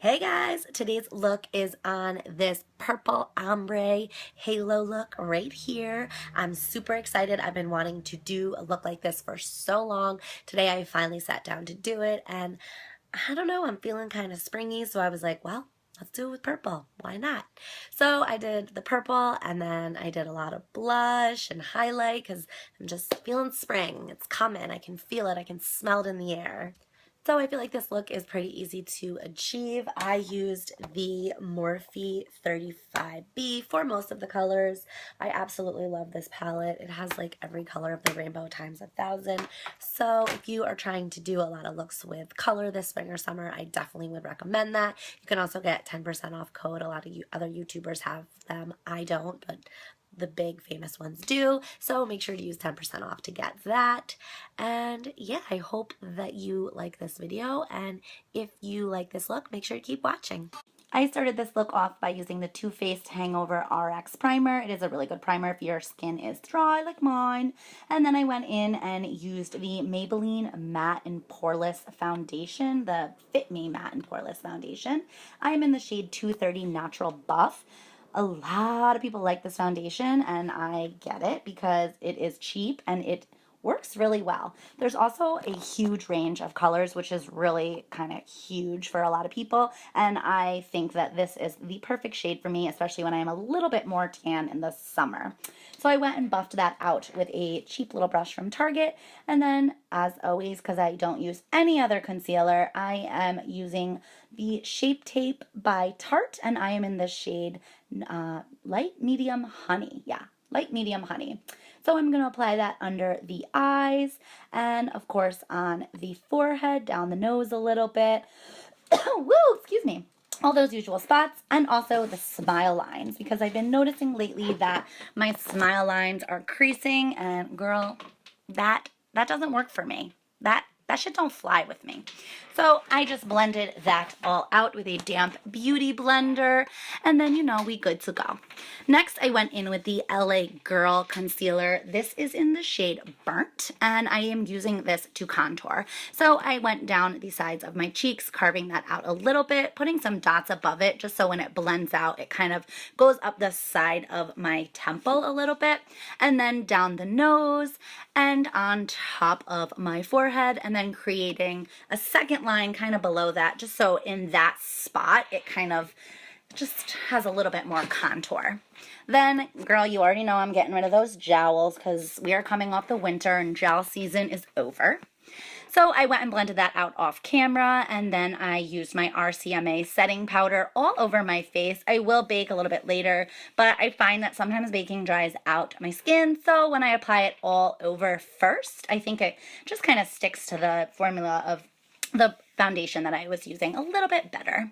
Hey guys, today's look is on this purple ombre halo look right here. I'm super excited. I've been wanting to do a look like this for so long. Today I finally sat down to do it, and I don't know, I'm feeling kind of springy, so I was like, well, let's do it with purple. Why not? So I did the purple, and then I did a lot of blush and highlight because I'm just feeling spring. It's coming. I can feel it. I can smell it in the air. So I feel like this look is pretty easy to achieve. I used the Morphe 35B for most of the colors. I absolutely love this palette. It has like every color of the rainbow times 1,000. So if you are trying to do a lot of looks with color this spring or summer, I definitely would recommend that. You can also get 10% off code. A lot of other YouTubers have them. I don't, but the big famous ones do, so make sure to use 10% off to get that. And yeah, I hope that you like this video, and if you like this look, make sure to keep watching. I started this look off by using the Too Faced Hangover RX primer. It is a really good primer if your skin is dry like mine. And then I went in and used the Maybelline Matte and Poreless Foundation, the Fit Me Matte and Poreless Foundation. I am in the shade 230 Natural Buff. A lot of people like this foundation, and I get it because it is cheap and it works really well. There's also a huge range of colors, which is really kind of huge for a lot of people, and I think that this is the perfect shade for me, especially when I am a little bit more tan in the summer. So I went and buffed that out with a cheap little brush from Target, and then, as always, because I don't use any other concealer, I am using the Shape Tape by Tarte, and I am in the shade light medium honey. Yeah, light medium honey. So I'm going to apply that under the eyes and, of course, on the forehead, down the nose a little bit. Woo, excuse me. All those usual spots, and also the smile lines, because I've been noticing lately that my smile lines are creasing, and girl, that doesn't work for me. That shit don't fly with me. So I just blended that all out with a damp beauty blender, and then, we good to go. Next, I went in with the LA Girl concealer. This is in the shade Burnt, and I am using this to contour. So I went down the sides of my cheeks, carving that out a little bit, putting some dots above it, just so when it blends out, it kind of goes up the side of my temple a little bit, and then down the nose, and on top of my forehead, and then creating a second line kind of below that, just so in that spot it kind of just has a little bit more contour. Then, girl, you already know I'm getting rid of those jowls because we are coming off the winter and jowl season is over. So I went and blended that out off camera, and then I used my RCMA setting powder all over my face. I will bake a little bit later, but I find that sometimes baking dries out my skin, so when I apply it all over first, I think it just kind of sticks to the formula of the foundation that I was using a little bit better.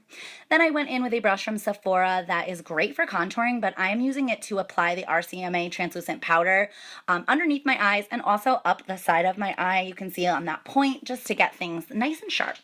Then I went in with a brush from Sephora that is great for contouring, but I am using it to apply the RCMA translucent powder underneath my eyes and also up the side of my eye. You can see it on that point, just to get things nice and sharp.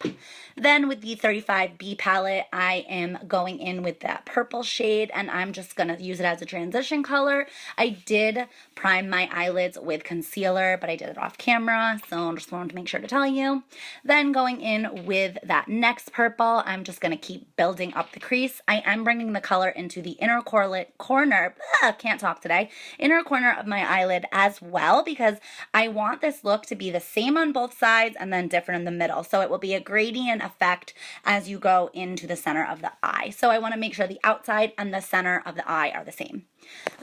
Then with the 35B palette, I am going in with that purple shade, and I'm just going to use it as a transition color. I did prime my eyelids with concealer, but I did it off camera, so I just wanted to make sure to tell you. Then going in with that next purple, I'm just going to keep building up the crease. I am bringing the color into the inner corner, can't talk today, inner corner of my eyelid as well, because I want this look to be the same on both sides and then different in the middle. So it will be a gradient effect as you go into the center of the eye. So I want to make sure the outside and the center of the eye are the same.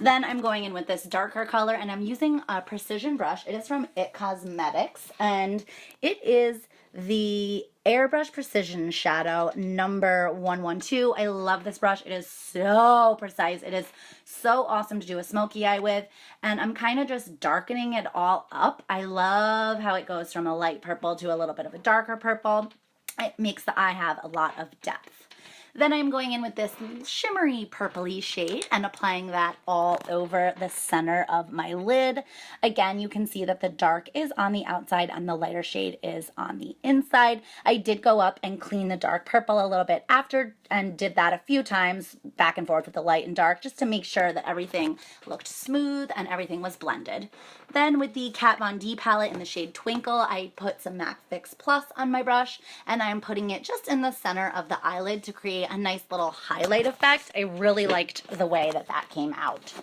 Then I'm going in with this darker color, and I'm using a precision brush. It is from It Cosmetics, and it is the Airbrush Precision Shadow number 112. I love this brush. It is so precise. It is so awesome to do a smoky eye with, and I'm kind of just darkening it all up. I love how it goes from a light purple to a little bit of a darker purple. It makes the eye have a lot of depth. Then I'm going in with this shimmery purpley shade and applying that all over the center of my lid. Again, you can see that the dark is on the outside and the lighter shade is on the inside. I did go up and clean the dark purple a little bit after and did that a few times back and forth with the light and dark just to make sure that everything looked smooth and everything was blended. Then with the Kat Von D palette in the shade Twinkle, I put some MAC Fix Plus on my brush and I'm putting it just in the center of the eyelid to create a nice little highlight effect. I really liked the way that that came out.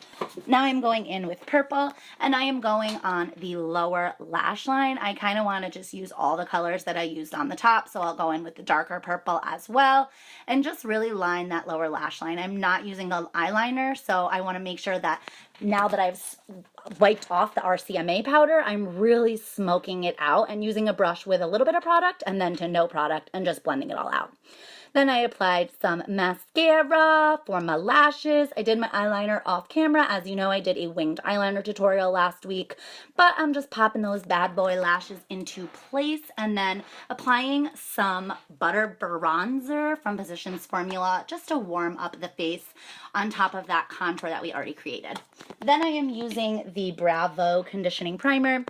Now I'm going in with purple and I am going on the lower lash line. I kind of want to just use all the colors that I used on the top, so I'll go in with the darker purple as well and just really line that lower lash line. I'm not using an eyeliner, so I want to make sure that now that I've wiped off the RCMA powder, I'm really smoking it out and using a brush with a little bit of product and then to no product and just blending it all out. Then I applied some mascara for my lashes. I did my eyeliner off camera. As you know, I did a winged eyeliner tutorial last week, but I'm just popping those bad boy lashes into place and then applying some butter bronzer from Physicians Formula just to warm up the face on top of that contour that we already created. Then I am using the Bravo conditioning primer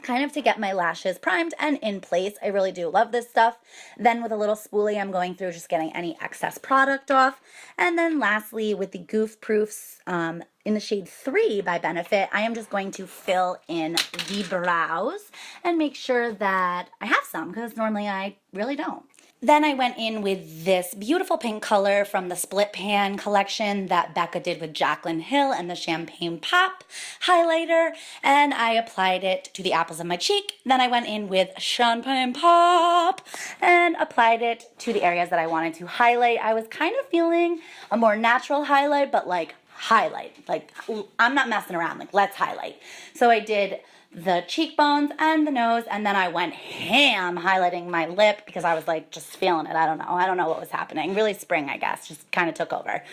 kind of to get my lashes primed and in place. I really do love this stuff. Then with a little spoolie, I'm going through just getting any excess product off. And then lastly, with the Goof Proofs in the shade 3 by Benefit, I am just going to fill in the brows and make sure that I have some because normally I really don't. Then I went in with this beautiful pink color from the Split Pan collection that Becca did with Jaclyn Hill and the Champagne Pop highlighter, and I applied it to the apples of my cheek. Then I went in with Champagne Pop and applied it to the areas that I wanted to highlight. I was kind of feeling a more natural highlight, but like highlight. Like, I'm not messing around, like let's highlight. So I did the cheekbones and the nose, and then I went ham highlighting my lip because I was like just feeling it. I don't know what was happening. Really spring, I guess, just kind of took over.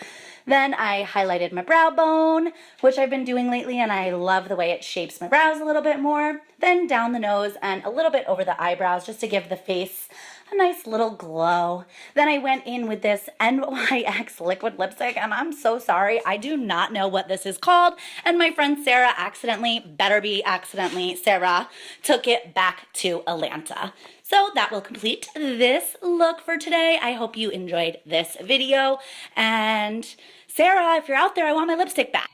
Then I highlighted my brow bone, which I've been doing lately, and I love the way it shapes my brows a little bit more. Then down the nose and a little bit over the eyebrows just to give the face a nice little glow. Then I went in with this NYX liquid lipstick, and I'm so sorry, I do not know what this is called, and my friend Sarah Sarah took it back to Atlanta. So that will complete this look for today. I hope you enjoyed this video, and Sarah, if you're out there, I want my lipstick back.